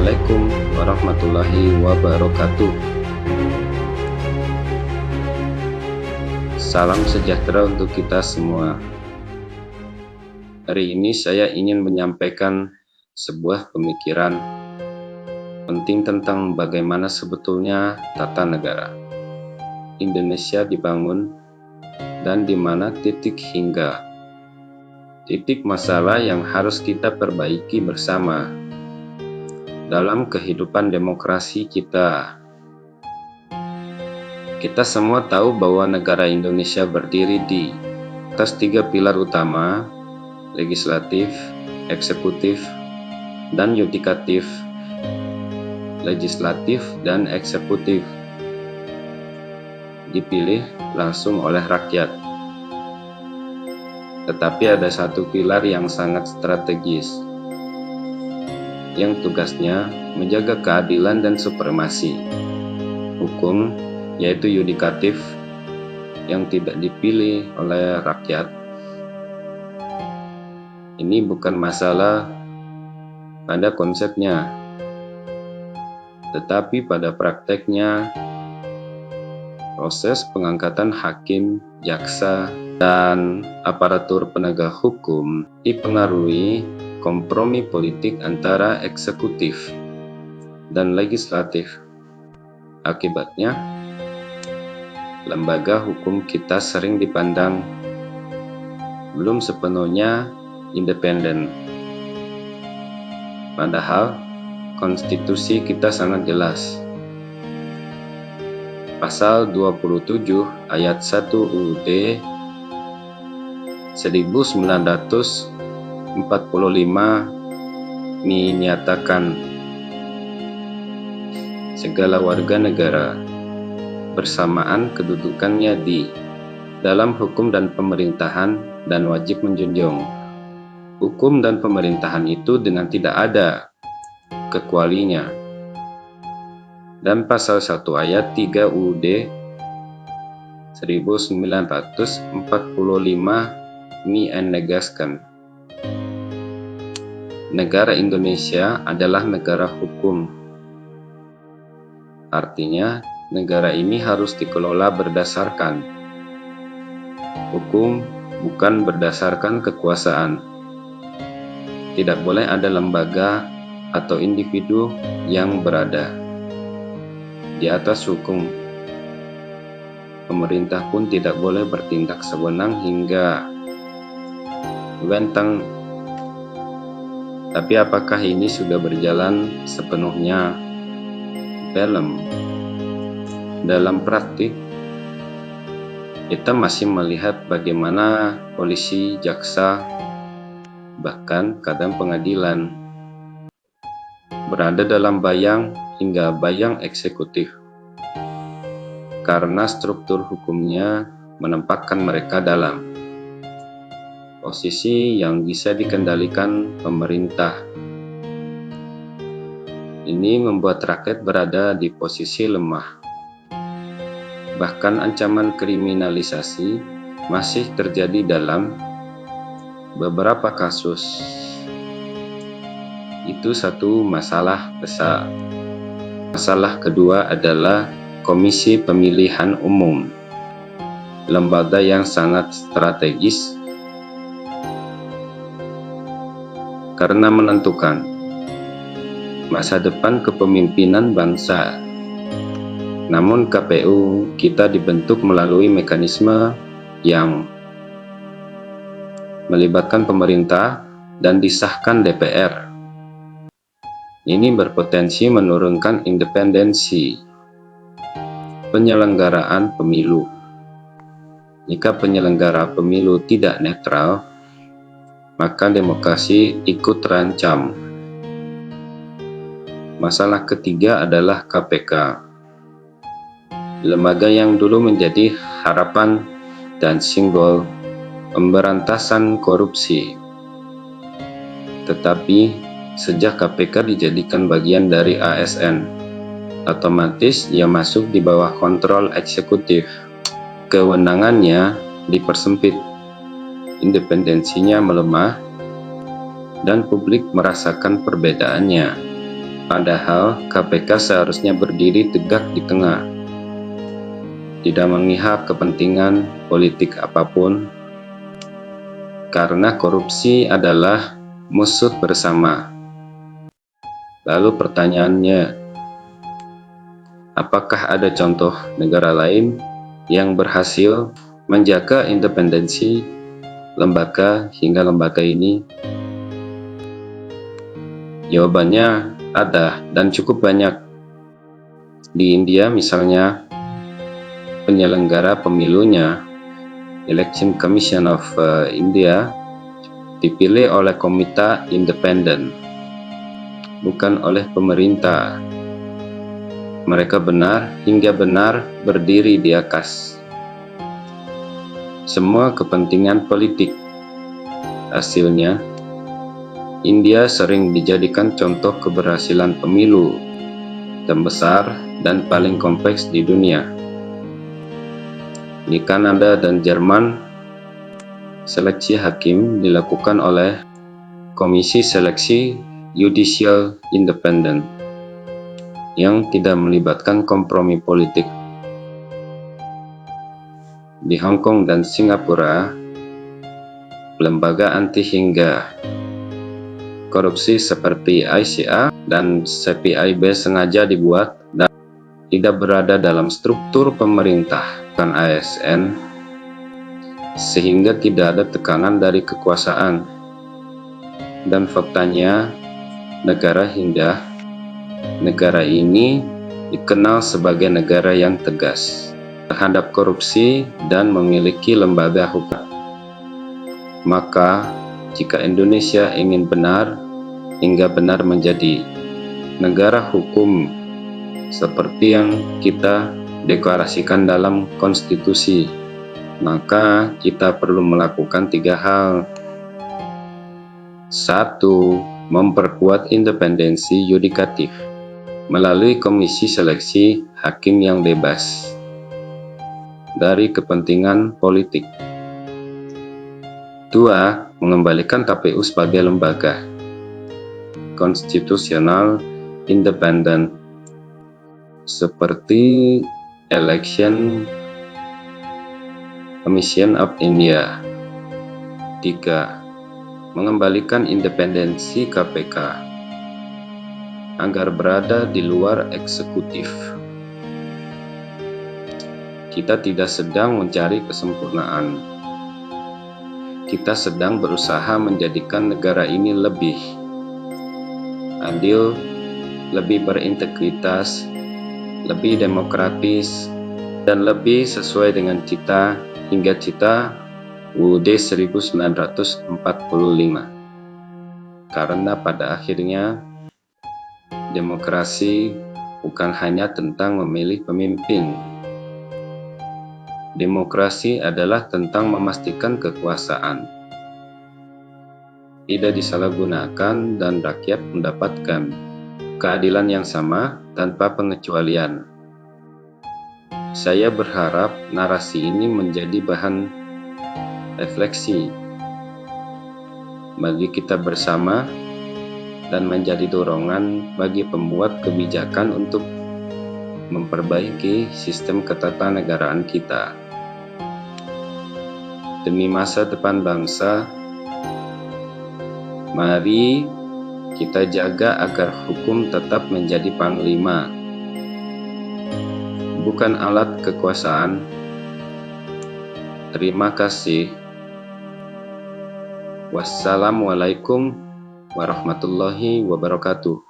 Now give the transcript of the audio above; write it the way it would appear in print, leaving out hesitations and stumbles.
Assalamualaikum warahmatullahi wabarakatuh. Salam sejahtera untuk kita semua. Hari ini saya ingin menyampaikan sebuah pemikiran penting tentang bagaimana sebetulnya tata negara Indonesia dibangun dan di mana titik masalah yang harus kita perbaiki bersama dalam kehidupan demokrasi kita. Kita semua tahu bahwa negara Indonesia berdiri di atas 3 pilar utama: legislatif, eksekutif, dan yudikatif. Legislatif dan eksekutif dipilih langsung oleh rakyat. Tetapi ada satu pilar yang sangat strategis, yang tugasnya menjaga keadilan dan supremasi hukum, yaitu yudikatif, yang tidak dipilih oleh rakyat. Ini bukan masalah pada konsepnya, tetapi pada prakteknya. Proses pengangkatan hakim, jaksa, dan aparatur penegak hukum dipengaruhi kompromi politik antara eksekutif dan legislatif. Akibatnya, lembaga hukum kita sering dipandang belum sepenuhnya independen. Padahal, konstitusi kita sangat jelas. Pasal 27 ayat 1 UUD 1945 menyatakan segala warga negara bersamaan kedudukannya di dalam hukum dan pemerintahan dan wajib menjunjung hukum dan pemerintahan itu dengan tidak ada kecualinya. Dan pasal 1 ayat 3 UUD 1945 menegaskan negara Indonesia adalah negara hukum. Artinya, negara ini harus dikelola berdasarkan hukum, bukan berdasarkan kekuasaan. Tidak boleh ada lembaga atau individu yang berada di atas hukum. Pemerintah pun tidak boleh bertindak sewenang hingga wewenang. Tapi apakah ini sudah berjalan sepenuhnya? Dalam praktik, kita masih melihat bagaimana polisi, jaksa, bahkan kadang pengadilan berada dalam bayang hingga bayang eksekutif, karena struktur hukumnya menempatkan mereka dalam posisi yang bisa dikendalikan pemerintah. Ini membuat rakyat berada di posisi lemah. Bahkan ancaman kriminalisasi masih terjadi dalam beberapa kasus. Itu satu masalah besar. Masalah kedua adalah Komisi Pemilihan Umum, lembaga yang sangat strategis karena menentukan masa depan kepemimpinan bangsa. Namun KPU kita dibentuk melalui mekanisme yang melibatkan pemerintah dan disahkan DPR. Ini berpotensi menurunkan independensi penyelenggaraan pemilu. Jika penyelenggara pemilu tidak netral, maka demokrasi ikut terancam. Masalah ketiga adalah KPK, lembaga yang dulu menjadi harapan dan simbol pemberantasan korupsi. Tetapi sejak KPK dijadikan bagian dari ASN, otomatis ia masuk di bawah kontrol eksekutif. Kewenangannya dipersempit, independensinya melemah, dan publik merasakan perbedaannya. Padahal KPK seharusnya berdiri tegak di tengah, tidak memihak kepentingan politik apapun, karena korupsi adalah musuh bersama. Lalu pertanyaannya, apakah ada contoh negara lain yang berhasil menjaga independensi lembaga hingga lembaga ini? Jawabannya ada dan cukup banyak. Di India misalnya, penyelenggara pemilunya, Election Commission of India, dipilih oleh komite independen, bukan oleh pemerintah. Mereka benar hingga benar berdiri di atas semua kepentingan politik. Hasilnya, India sering dijadikan contoh keberhasilan pemilu terbesar dan paling kompleks di dunia. Di Kanada dan Jerman, seleksi hakim dilakukan oleh Komisi Seleksi Judicial Independent yang tidak melibatkan kompromi politik. Di Hong Kong dan Singapura, lembaga anti hingga korupsi seperti ICA dan CPIB sengaja dibuat dan tidak berada dalam struktur pemerintah dan ASN, sehingga tidak ada tekanan dari kekuasaan. Dan faktanya, negara ini dikenal sebagai negara yang tegas terhadap korupsi dan memiliki lembaga hukum. Maka, jika Indonesia ingin benar hingga benar menjadi negara hukum seperti yang kita deklarasikan dalam konstitusi, maka kita perlu melakukan 3 hal. 1. Memperkuat independensi yudikatif melalui komisi seleksi hakim yang bebas dari kepentingan politik. 2. Mengembalikan KPU sebagai lembaga konstitusional independen seperti Election Commission of India. 3. Mengembalikan independensi KPK agar berada di luar eksekutif. Kita tidak sedang mencari kesempurnaan. Kita sedang berusaha menjadikan negara ini lebih adil, lebih berintegritas, lebih demokratis, dan lebih sesuai dengan cita UUD 1945. Karena pada akhirnya, demokrasi bukan hanya tentang memilih pemimpin. Demokrasi adalah tentang memastikan kekuasaan tidak disalahgunakan dan rakyat mendapatkan keadilan yang sama tanpa pengecualian. Saya berharap narasi ini menjadi bahan refleksi bagi kita bersama dan menjadi dorongan bagi pembuat kebijakan untuk memperbaiki sistem ketatanegaraan kita. Demi masa depan bangsa, mari kita jaga agar hukum tetap menjadi panglima, bukan alat kekuasaan. Terima kasih. Wassalamualaikum warahmatullahi wabarakatuh.